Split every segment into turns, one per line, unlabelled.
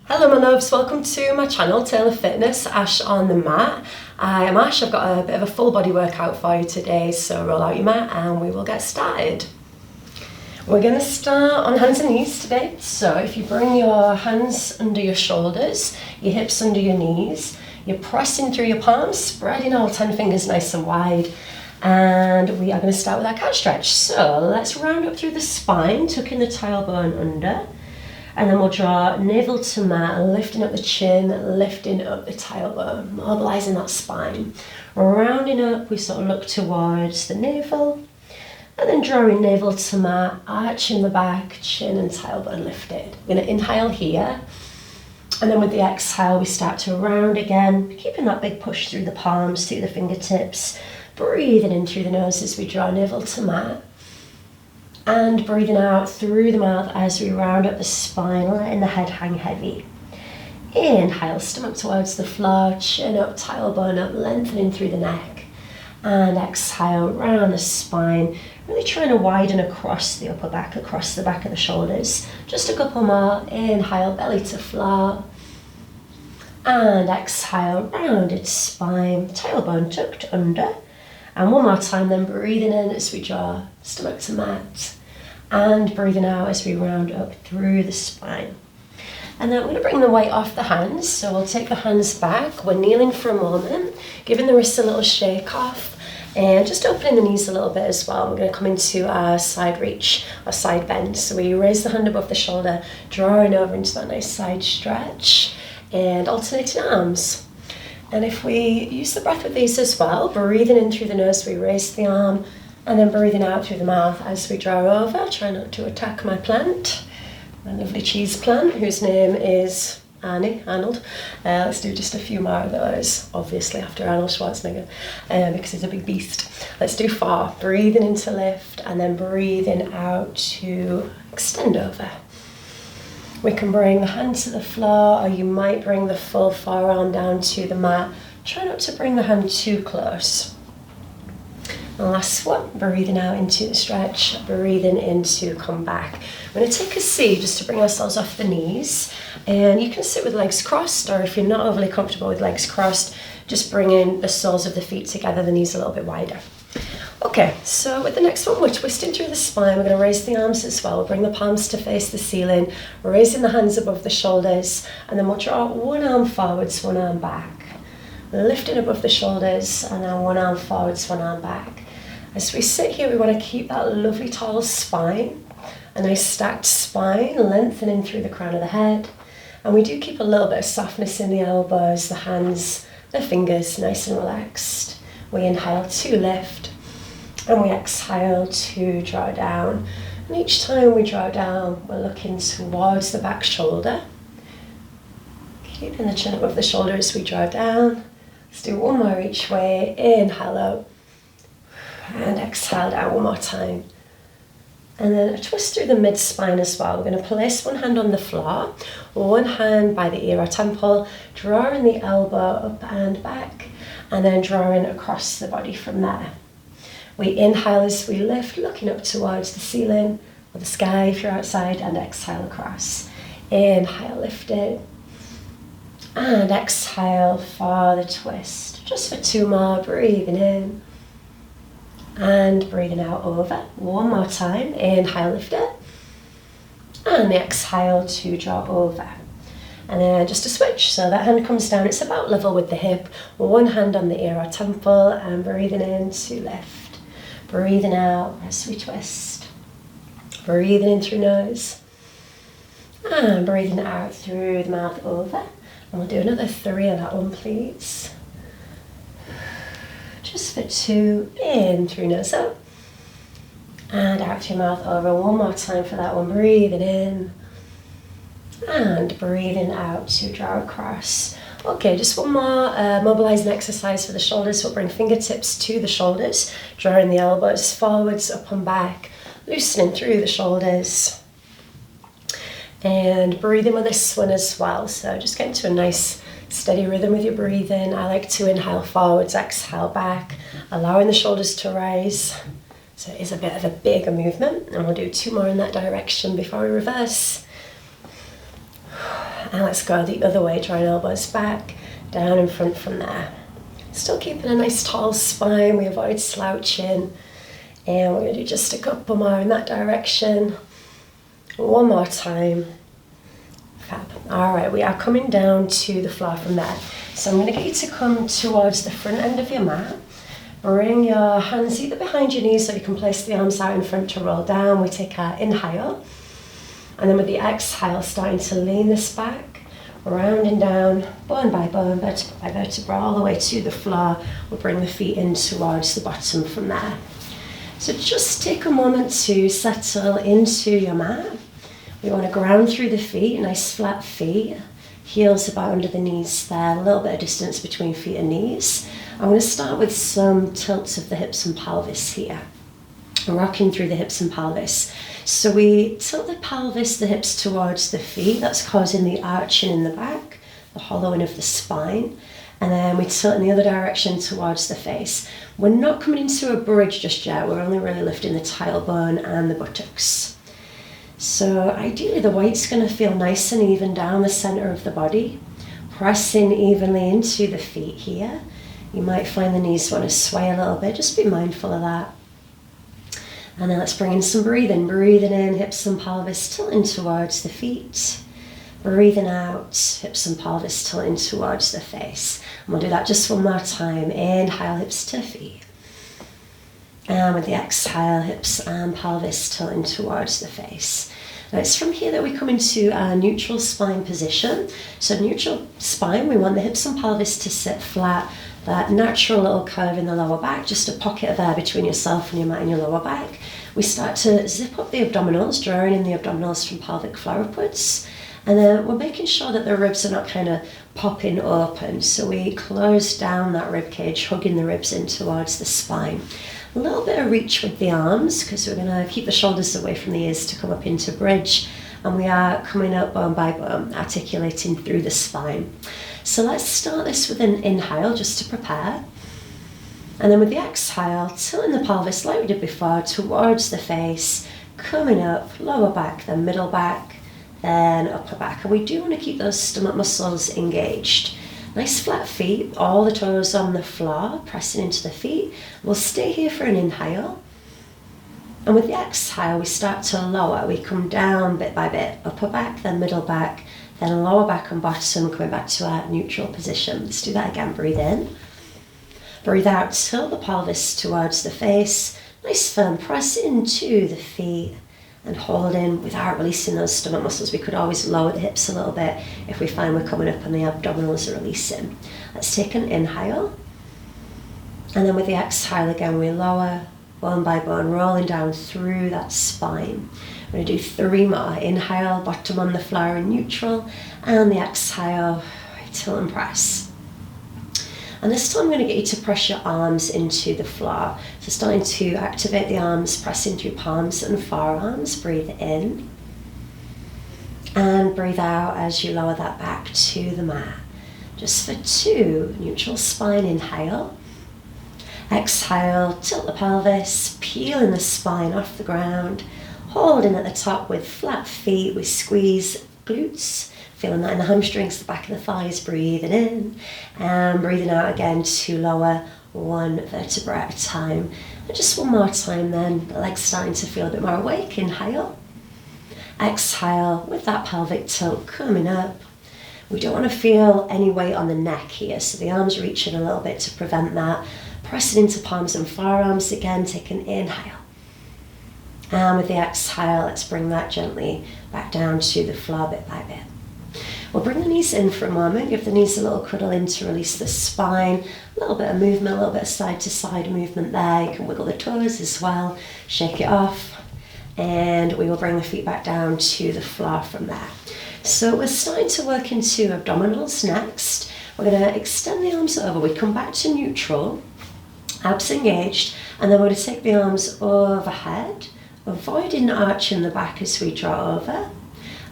Hello my loves, welcome to my channel, Taylor Fitness, Ash on the mat. I am Ash, I've got a bit of a full body workout for you today, so roll out your mat and we will get started. We're going to start on hands and knees today, so if you bring your hands under your shoulders, your hips under your knees, you're pressing through your palms, spreading all 10 fingers nice and wide, and we are going to start with our cat stretch. So let's round up through the spine, tucking the tailbone under. And then we'll draw navel to mat, lifting up the chin, lifting up the tailbone, mobilizing that spine. Rounding up, we sort of look towards the navel, and then drawing navel to mat, arching the back, chin and tailbone lifted. We're going to inhale here, and then with the exhale, we start to round again, keeping that big push through the palms, through the fingertips, breathing in through the nose as we draw navel to mat. And breathing out through the mouth as we round up the spine, letting the head hang heavy. Inhale, stomach towards the floor, chin up, tailbone up, lengthening through the neck. And exhale, round the spine, really trying to widen across the upper back, across the back of the shoulders. Just a couple more. Inhale, belly to floor. And exhale, rounded spine, tailbone tucked under. And one more time, then breathing in as we draw stomach to mat, and breathing out as we round up through the spine. And then we're going to bring the weight off the hands, so we'll take the hands back. We're kneeling for a moment, giving the wrists a little shake off, and just opening the knees a little bit as well. We're going to come into our side reach, our side bend. So we raise the hand above the shoulder, drawing over into that nice side stretch, and alternating arms. And if we use the breath with these as well, breathing in through the nose, we raise the arm, and then breathing out through the mouth as we draw over. Try not to attack my plant, my lovely cheese plant, whose name is Arnold. Let's do just a few more of those, obviously after Arnold Schwarzenegger, because he's a big beast. Let's do 4. Breathing in to lift, and then breathing out to extend over. We can bring the hand to the floor, or you might bring the full forearm down to the mat. Try not to bring the hand too close. And last one, breathing out into the stretch, breathing in to come back. We're going to take a seat just to bring ourselves off the knees. And you can sit with legs crossed, or if you're not overly comfortable with legs crossed, just bringing the soles of the feet together, the knees a little bit wider. Okay, so with the next one, we're twisting through the spine. We're going to raise the arms as well. We'll bring the palms to face the ceiling, raising the hands above the shoulders, and then we'll draw one arm forwards, one arm back. Lifting above the shoulders, and then one arm forwards, one arm back. As we sit here, we want to keep that lovely tall spine, a nice stacked spine, lengthening through the crown of the head. And we do keep a little bit of softness in the elbows, the hands, the fingers, nice and relaxed. We inhale to lift, and we exhale to draw down. And each time we draw down, we're looking towards the back shoulder. Keeping the chin above the shoulder as we draw down. Let's do one more each way. Inhale up, and exhale down one more time. And then a twist through the mid-spine as well. We're going to place one hand on the floor, one hand by the ear or temple, drawing the elbow up and back, and then drawing across the body from there. We inhale as we lift, looking up towards the ceiling or the sky if you're outside, and exhale across. Inhale, lift it, and exhale for the twist. Just for 2 more, breathing in, and breathing out over. One more time, inhale, lift it, and exhale to draw over. And then just a switch, so that hand comes down, it's about level with the hip, one hand on the ear or temple, and breathing in to lift. Breathing out as we twist. Breathing in through nose, and breathing out through the mouth over. And we'll do another 3 on that one, please. Just for 2, in through nose up, and out through mouth over. One more time for that one, breathing in, and breathing out to draw across. Okay, just one more mobilizing exercise for the shoulders. We'll bring fingertips to the shoulders, drawing the elbows forwards, up and back, loosening through the shoulders. And breathing with this one as well. So just get into a nice steady rhythm with your breathing. I like to inhale forwards, exhale back, allowing the shoulders to rise. So it is a bit of a bigger movement, and we'll do 2 more in that direction before we reverse. And let's go the other way, drawing elbows back, down in front from there. Still keeping a nice tall spine, we avoid slouching. And we're going to do just a couple more in that direction. One more time. Fab. All right, we are coming down to the floor from there. So I'm going to get you to come towards the front end of your mat. Bring your hands either behind your knees so you can place the arms out in front to roll down. We take our inhale. And then with the exhale, starting to lean this back, rounding down, bone by bone, vertebra by vertebra, all the way to the floor. We'll bring the feet in towards the bottom from there. So just take a moment to settle into your mat. We want to ground through the feet, nice flat feet. Heels about under the knees there, a little bit of distance between feet and knees. I'm going to start with some tilts of the hips and pelvis here. Rocking through the hips and pelvis. So we tilt the pelvis, the hips towards the feet. That's causing the arching in the back, the hollowing of the spine. And then we tilt in the other direction towards the face. We're not coming into a bridge just yet. We're only really lifting the tailbone and the buttocks. So ideally the weight's going to feel nice and even down the center of the body. Pressing evenly into the feet here. You might find the knees want to sway a little bit. Just be mindful of that. And then let's bring in some breathing. Breathing in, hips and pelvis tilting towards the feet. Breathing out, hips and pelvis tilting towards the face. And we'll do that just one more time. Inhale, hips to feet. And with the exhale, hips and pelvis tilting towards the face. Now it's from here that we come into our neutral spine position. So neutral spine, we want the hips and pelvis to sit flat. That natural little curve in the lower back, just a pocket of air between yourself and your mat and your lower back. We start to zip up the abdominals, drawing in the abdominals from pelvic floor upwards. And then we're making sure that the ribs are not kind of popping open. So we close down that rib cage, hugging the ribs in towards the spine. A little bit of reach with the arms, because we're going to keep the shoulders away from the ears to come up into bridge. And we are coming up bone by bone, articulating through the spine. So let's start this with an inhale, just to prepare. And then with the exhale, tilting the pelvis like we did before, towards the face, coming up, lower back, then middle back, then upper back. And we do want to keep those stomach muscles engaged. Nice flat feet, all the toes on the floor, pressing into the feet. We'll stay here for an inhale. And with the exhale, we start to lower. We come down bit by bit, upper back, then middle back, then lower back and bottom, coming back to our neutral position. Let's do that again. Breathe in. Breathe out, tilt the pelvis towards the face. Nice firm press into the feet and hold in without releasing those stomach muscles. We could always lower the hips a little bit if we find we're coming up and the abdominals are releasing. Let's take an inhale. And then with the exhale again, we lower bone by bone, rolling down through that spine. We're going to do 3 more. Inhale, bottom on the floor in neutral, and the exhale, tilt and press. And this time I'm going to get you to press your arms into the floor. So starting to activate the arms, pressing through palms and forearms. Breathe in. And breathe out as you lower that back to the mat. Just for 2, neutral spine, inhale. Exhale, tilt the pelvis, peeling the spine off the ground. Holding at the top with flat feet, we squeeze glutes. Feeling that in the hamstrings, the back of the thighs, breathing in. And breathing out again to lower 1 vertebra at a time. And just one more time then, the legs starting to feel a bit more awake. Inhale. Exhale, with that pelvic tilt coming up. We don't want to feel any weight on the neck here, so the arms reaching a little bit to prevent that. Pressing into palms and forearms again, take an inhale. And with the exhale, let's bring that gently back down to the floor bit by bit. We'll bring the knees in for a moment, give the knees a little cuddle in to release the spine, a little bit of movement, a little bit of side to side movement there. You can wiggle the toes as well, shake it off, and we will bring the feet back down to the floor from there. So we're starting to work into abdominals next. We're going to extend the arms over, we come back to neutral, abs engaged, and then we're going to take the arms overhead, avoiding arching the back as we draw over.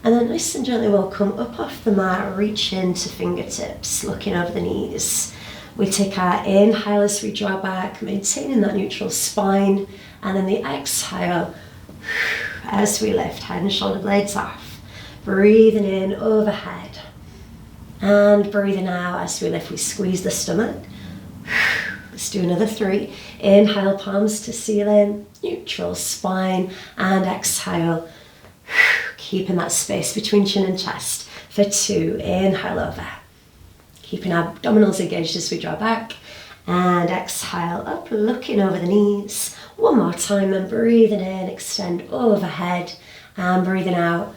And then nice and gently we'll come up off the mat, reach into fingertips, looking over the knees. We take our inhale as we draw back, maintaining that neutral spine. And then the exhale as we lift, head and shoulder blades off. Breathing in overhead. And breathing out as we lift, we squeeze the stomach. Let's do another 3. Inhale, palms to ceiling, neutral spine, and exhale, keeping that space between chin and chest for 2. Inhale over, keeping our abdominals engaged as we draw back, and exhale up, looking over the knees. One more time, and breathing in, extend overhead, and breathing out,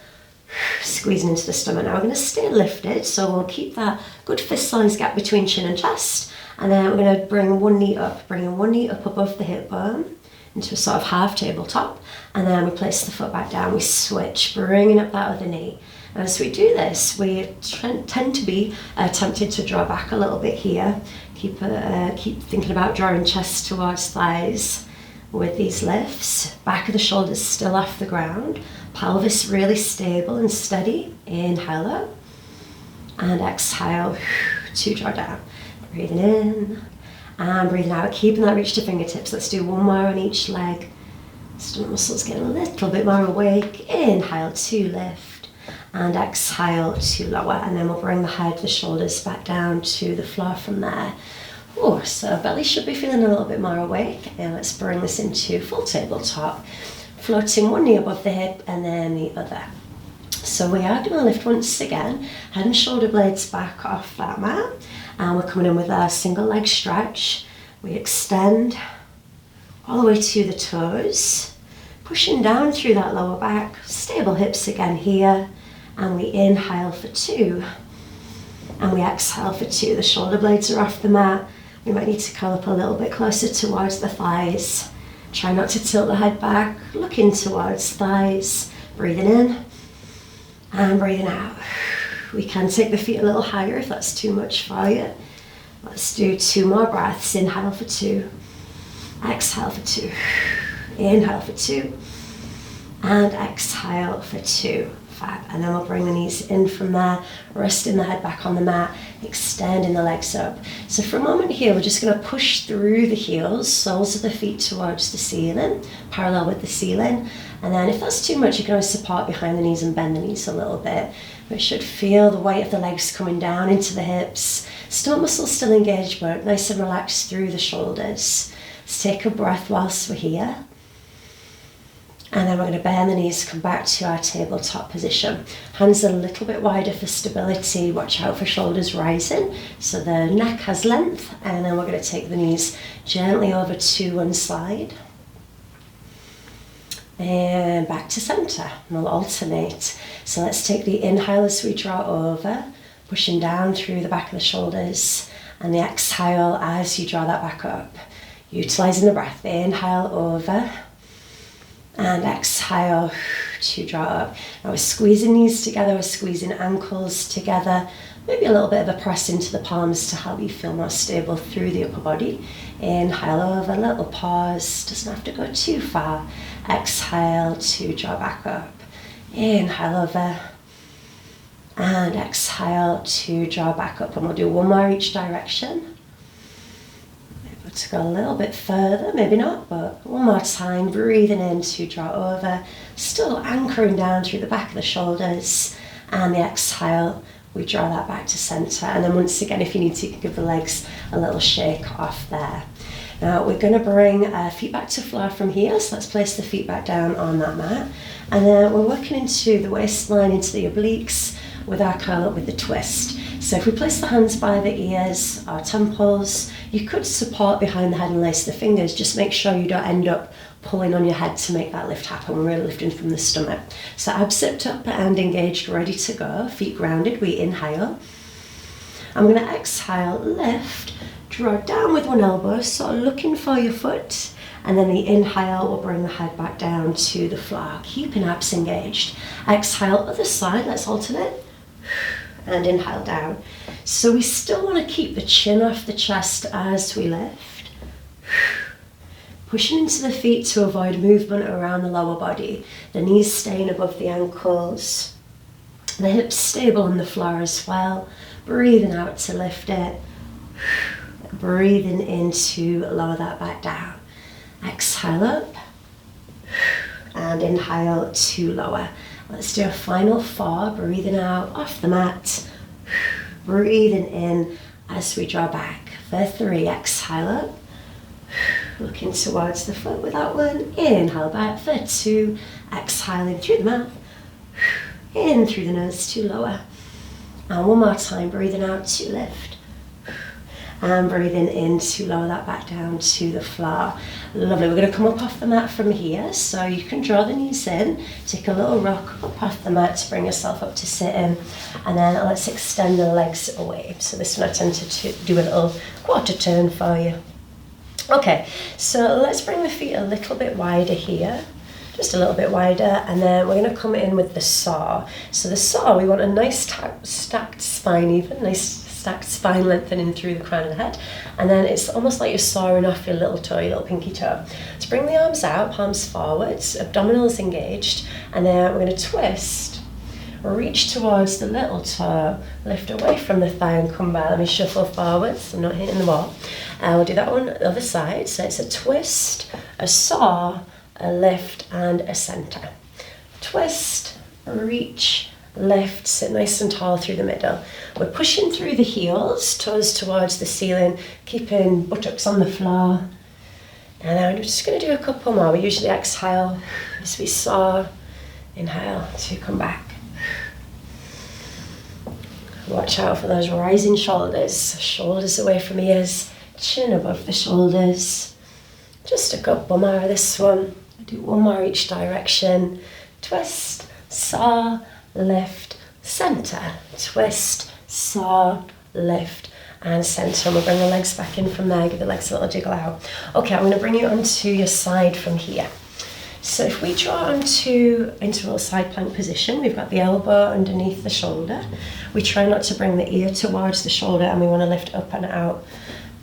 squeezing into the stomach. Now we're going to stay lifted, so we'll keep that good fist-sized gap between chin and chest, and then we're going to bring one knee up, bringing one knee up above the hip bone into a sort of half tabletop, and then we place the foot back down, we switch, bringing up that other knee. And as we do this, we tend to be tempted to draw back a little bit here. Keep thinking about drawing chest towards thighs with these lifts. Back of the shoulders still off the ground. Pelvis really stable and steady. Inhale up. And exhale to draw down. Breathing in and breathing out. Keeping that reach to fingertips. Let's do one more on each leg. Stomach muscles get a little bit more awake. Inhale to lift. And exhale to lower, and then we'll bring the head, the shoulders back down to the floor from there. Oh, so belly should be feeling a little bit more awake. And let's bring this into full tabletop, floating one knee above the hip and then the other. So we are going to lift once again, head and shoulder blades back off that mat, and we're coming in with a single leg stretch. We extend all the way to the toes, pushing down through that lower back, stable hips again here. And we inhale for 2, and we exhale for 2. The shoulder blades are off the mat. We might need to curl up a little bit closer towards the thighs. Try not to tilt the head back, looking towards thighs. Breathing in and breathing out. We can take the feet a little higher if that's too much for you. Let's do 2 more breaths. Inhale for 2, exhale for 2, inhale for 2, and exhale for 2. And then we'll bring the knees in from there, resting the head back on the mat, extending the legs up. So for a moment here, we're just going to push through the heels, soles of the feet towards the ceiling, parallel with the ceiling. And then if that's too much, you can always support behind the knees and bend the knees a little bit. We should feel the weight of the legs coming down into the hips. Stomach muscles still engaged, but nice and relaxed through the shoulders. Let's take a breath whilst we're here. And then we're going to bend the knees, come back to our tabletop position. Hands a little bit wider for stability. Watch out for shoulders rising, so the neck has length. And then we're going to take the knees gently over to one side. And back to center. And we'll alternate. So let's take the inhale as we draw over, pushing down through the back of the shoulders. And the exhale as you draw that back up. Utilizing the breath. Inhale over. And exhale to draw up. Now we're squeezing knees together, we're squeezing ankles together. Maybe a little bit of a press into the palms to help you feel more stable through the upper body. Inhale over, little pause, doesn't have to go too far. Exhale to draw back up. Inhale over. And exhale to draw back up. And we'll do one more each direction. To go a little bit further, maybe not, but one more time, breathing in to draw over, still anchoring down through the back of the shoulders, and the exhale, we draw that back to center. And then once again, if you need to, you can give the legs a little shake off there. Now we're going to bring feet back to floor from here, so let's place the feet back down on that mat, and then we're working into the waistline, into the obliques with our curl up with the twist. So if we place the hands by the ears, our temples, you could support behind the head and lace the fingers. Just make sure you don't end up pulling on your head to make that lift happen. We're really lifting from the stomach. So abs zipped up and engaged, ready to go. Feet grounded, we inhale. I'm going to exhale, lift, draw down with one elbow, so looking for your foot. And then the inhale will bring the head back down to the floor, keeping abs engaged. Exhale, other side, let's alternate. And inhale down. So we still want to keep the chin off the chest as we lift. Pushing into the feet to avoid movement around the lower body. The knees staying above the ankles. The hips stable on the floor as well. Breathing out to lift it. Breathing in to lower that back down. Exhale up. And inhale to lower. Let's do a final 4, breathing out off the mat. Breathing in as we draw back for 3. Exhale up. Looking towards the foot with that one. Inhale back for 2. Exhaling through the mouth. In through the nose to lower. And one more time, breathing out to lift. And breathing in to lower that back down to the floor. Lovely. We're going to come up off the mat from here. So you can draw the knees in. Take a little rock up off the mat to bring yourself up to sitting. And then let's extend the legs away. So this one I tend to do a little quarter turn for you. Okay, so let's bring the feet a little bit wider here. Just a little bit wider, and then we're going to come in with the saw. So the saw, we want a nice stacked spine even, nice stacked spine lengthening through the crown of the head. And then it's almost like you're sawing off your little toe, your little pinky toe. So bring the arms out, palms forwards, abdominals engaged, and then we're going to twist. Reach towards the little toe, lift away from the thigh and come back. Let me shuffle forwards, I'm not hitting the wall. We'll do that one the other side. So it's a twist, a saw, a lift and a center. Twist, reach, lift, sit nice and tall through the middle. We're pushing through the heels, toes towards the ceiling, keeping buttocks on the floor. And then we're just going to do a couple more. We usually exhale as we saw, inhale to come back. Watch out for those rising shoulders, shoulders away from ears, chin above the shoulders. Just a couple more of this one. Do one more each direction. Twist, saw, lift, center. Twist, saw, lift, and center. And we'll bring the legs back in from there. Give the legs a little jiggle out. Okay, I'm going to bring you onto your side from here. So if we draw into a side plank position, we've got the elbow underneath the shoulder. We try not to bring the ear towards the shoulder, and we want to lift up and out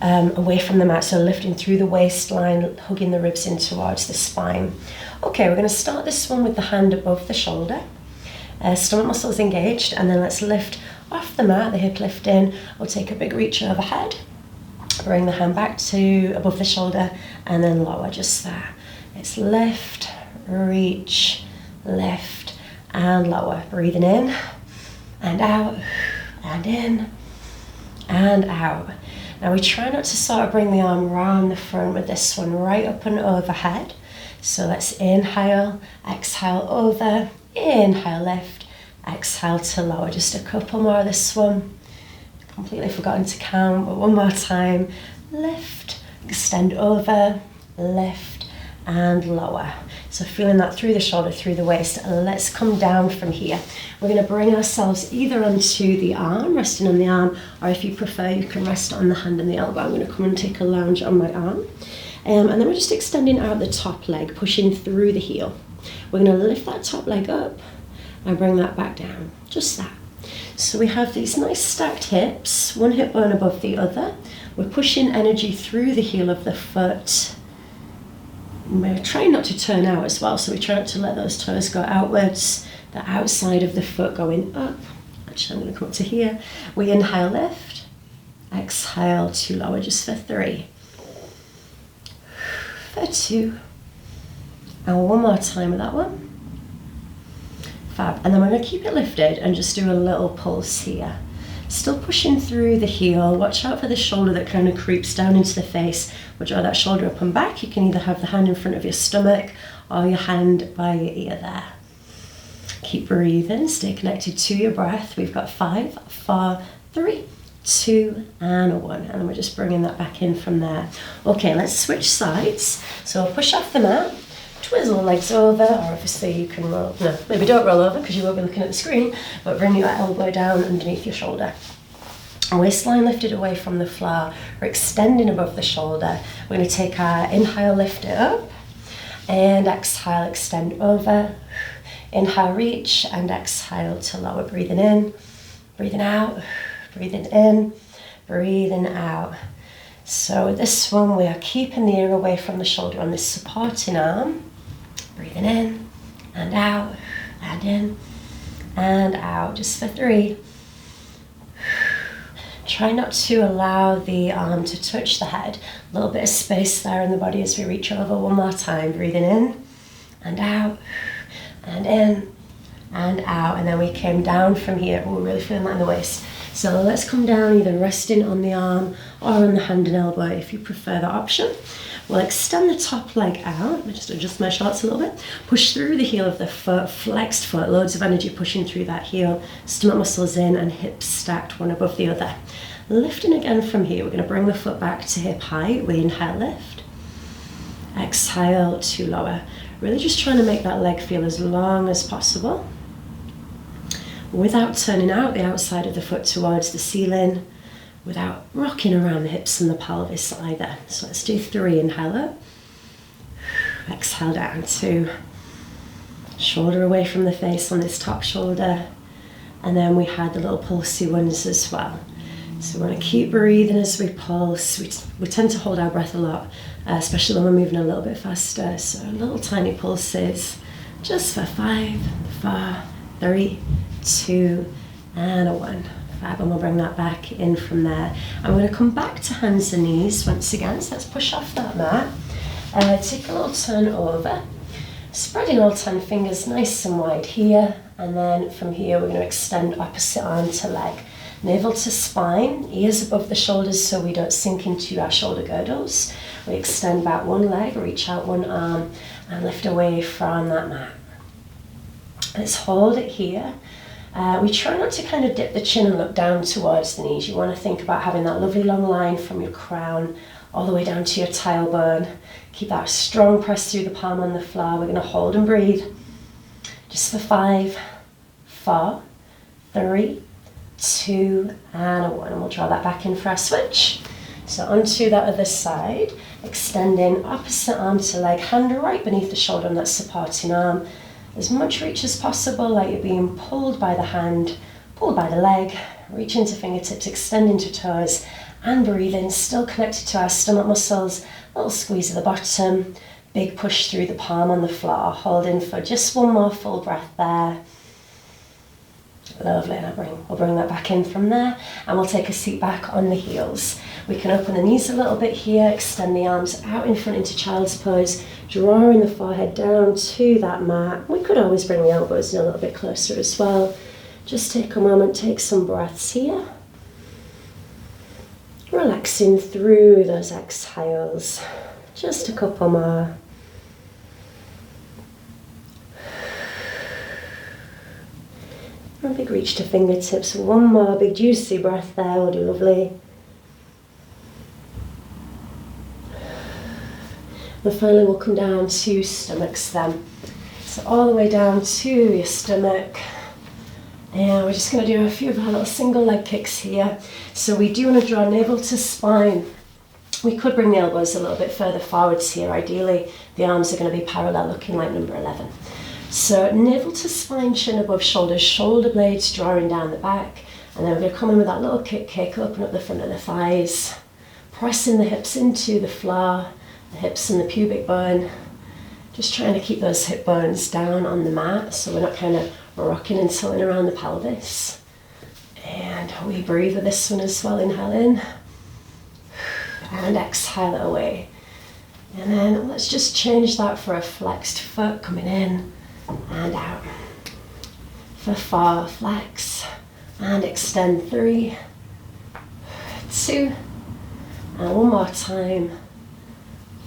away from the mat. So lifting through the waistline, hugging the ribs in towards the spine. Okay, we're going to start this one with the hand above the shoulder. Stomach muscles engaged, and then let's lift off the mat, the hip lift in. We'll take a big reach overhead. Bring the hand back to above the shoulder, and then lower just there. It's lift, reach, lift, and lower. Breathing in, and out, and in, and out. Now we try not to sort of bring the arm round the front with this one, right up and overhead. So let's inhale, exhale over, inhale, lift, exhale to lower. Just a couple more of this one. Completely forgotten to count, but one more time. Lift, extend over, lift, and lower. So feeling that through the shoulder, through the waist. And let's come down from here. We're going to bring ourselves either onto the arm, resting on the arm, or if you prefer, you can rest on the hand and the elbow. I'm going to come and take a lounge on my arm. And then we're just extending out the top leg, pushing through the heel. We're going to lift that top leg up and bring that back down, just that. So we have these nice stacked hips, one hip bone above the other. We're pushing energy through the heel of the foot. We're trying not to turn out as well, so we try not to let those toes go outwards, the outside of the foot going up. Actually, I'm going to come up to here. We inhale, lift, exhale to lower just for 3, for 2, and one more time with that one. Fab. And then we're going to keep it lifted and just do a little pulse here. Still pushing through the heel. Watch out for the shoulder that kind of creeps down into the face. We'll draw that shoulder up and back. You can either have the hand in front of your stomach or your hand by your ear there. Keep breathing. Stay connected to your breath. We've got 5, 4, 3, 2, and 1. And then we're just bringing that back in from there. Okay, let's switch sides. So we'll push off the mat. Twizzle the legs over, or obviously you can roll, no, maybe don't roll over because you won't be looking at the screen, but bring your elbow down underneath your shoulder. Waistline lifted away from the floor, we're extending above the shoulder. We're going to take our inhale, lift it up, and exhale, extend over. Inhale, reach, and exhale to lower. Breathing in, breathing out, breathing in, breathing out. So with this one, we are keeping the ear away from the shoulder on this supporting arm. Breathing in and out, and in and out, just for 3. Try not to allow the arm to touch the head. A little bit of space there in the body as we reach over. One more time. Breathing in and out, and in and out. And then we came down from here. Oh, we're really feeling that in the waist. So let's come down, either resting on the arm or on the hand and elbow if you prefer that option. We'll extend the top leg out. Let me just adjust my shorts a little bit. Push through the heel of the foot, flexed foot, loads of energy pushing through that heel, stomach muscles in and hips stacked one above the other. Lifting again from here, we're going to bring the foot back to hip height. We inhale, lift. Exhale to lower. Really just trying to make that leg feel as long as possible without turning out the outside of the foot towards the ceiling, without rocking around the hips and the pelvis either. So let's do 3, inhale up. Exhale down, 2. Shoulder away from the face on this top shoulder. And then we had the little pulsey ones as well. So we want to keep breathing as we pulse. We tend to hold our breath a lot, especially when we're moving a little bit faster. So little tiny pulses, just for 5, 4, 3, 2, and a 1. Fab, and we'll bring that back in from there. I'm going to come back to hands and knees once again. So let's push off that mat. Take a little turn over. Spreading all 10 fingers nice and wide here. And then from here, we're going to extend opposite arm to leg. Navel to spine, ears above the shoulders so we don't sink into our shoulder girdles. We extend back one leg, reach out one arm, and lift away from that mat. Let's hold it here. We try not to kind of dip the chin and look down towards the knees. You want to think about having that lovely long line from your crown all the way down to your tailbone. Keep that strong press through the palm on the floor. We're going to hold and breathe. Just for 5, 4, 3, 2, and a 1. And we'll draw that back in for our switch. So onto that other side, extending opposite arm to leg, hand right beneath the shoulder on that supporting arm. As much reach as possible, like you're being pulled by the hand, pulled by the leg, reach into fingertips, extend into toes, and breathe in, still connected to our stomach muscles. Little squeeze of the bottom, big push through the palm on the floor. Hold in for just one more full breath there. Lovely, and we'll bring that back in from there, and we'll take a seat back on the heels. We can open the knees a little bit here, extend the arms out in front into child's pose, drawing the forehead down to that mat. We could always bring the elbows in a little bit closer as well. Just take a moment, take some breaths here. Relaxing through those exhales. Just a couple more. A big reach to fingertips. One more big juicy breath there will do lovely. And finally we'll come down to stomachs then. So all the way down to your stomach. And we're just going to do a few of our little single leg kicks here. So we do want to draw navel to spine. We could bring the elbows a little bit further forwards here. Ideally, the arms are going to be parallel, looking like number 11. So navel to spine, chin above shoulders, shoulder blades drawing down the back. And then we're going to come in with that little kick, open up the front of the thighs. Pressing the hips into the floor, the hips and the pubic bone. Just trying to keep those hip bones down on the mat so we're not kind of rocking and tilting around the pelvis. And we breathe with this one as well. Inhale in and exhale it away. And then let's just change that for a flexed foot coming in and out. For 4, flex and extend. 3, 2, and one more time.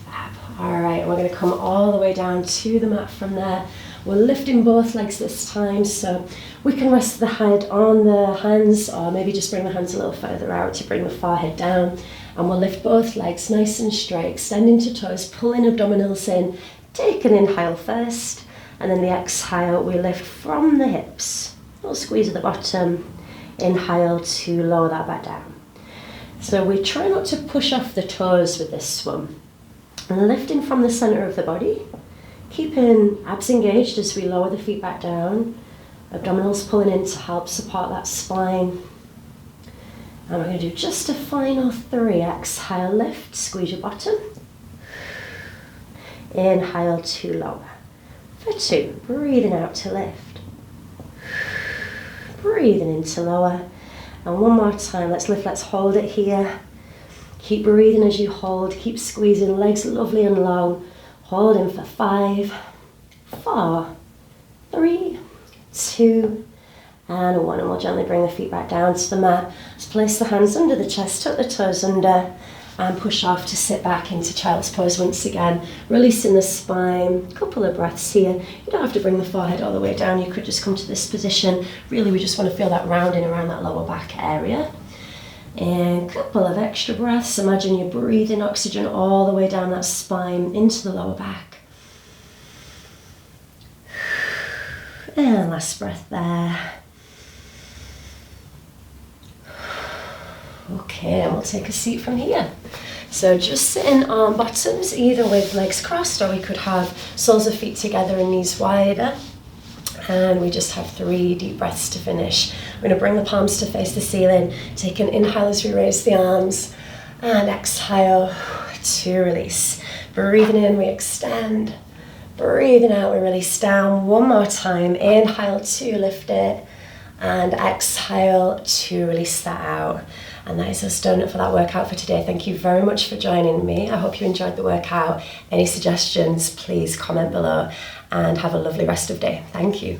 Fab. All right, we're going to come all the way down to the mat from there. We're lifting both legs this time, so we can rest the head on the hands, or maybe just bring the hands a little further out to bring the forehead down. And we'll lift both legs nice and straight, extending to toes, pulling abdominals in. Take an inhale first, and then the exhale, we lift from the hips. Little squeeze at the bottom. Inhale to lower that back down. So we try not to push off the toes with this one. And lifting from the center of the body. Keeping abs engaged as we lower the feet back down. Abdominals pulling in to help support that spine. And we're going to do just a final 3. Exhale, lift, squeeze your bottom. Inhale to lower. For 2, breathing out to lift. Breathing in to lower. And one more time, let's lift, let's hold it here. Keep breathing as you hold, keep squeezing, legs lovely and long. Holding for 5, 4, 3, 2, and a 1, and we'll gently bring the feet back down to the mat. Let's place the hands under the chest, tuck the toes under, and push off to sit back into child's pose once again, releasing the spine. Couple of breaths here. You don't have to bring the forehead all the way down, you could just come to this position. Really, we just want to feel that rounding around that lower back area. And a couple of extra breaths. Imagine you're breathing oxygen all the way down that spine into the lower back. And last breath there. Okay, and we'll take a seat from here. So just sitting on bottoms, either with legs crossed, or we could have soles of feet together and knees wider. And we just have 3 deep breaths to finish. We're going to bring the palms to face the ceiling. Take an inhale as we raise the arms, and exhale to release. Breathing in, we extend. Breathing out, we release down. One more time. Inhale to lift it, and exhale to release that out. And that is us done for that workout for today. Thank you very much for joining me. I hope you enjoyed the workout. Any suggestions, please comment below, and have a lovely rest of the day. Thank you.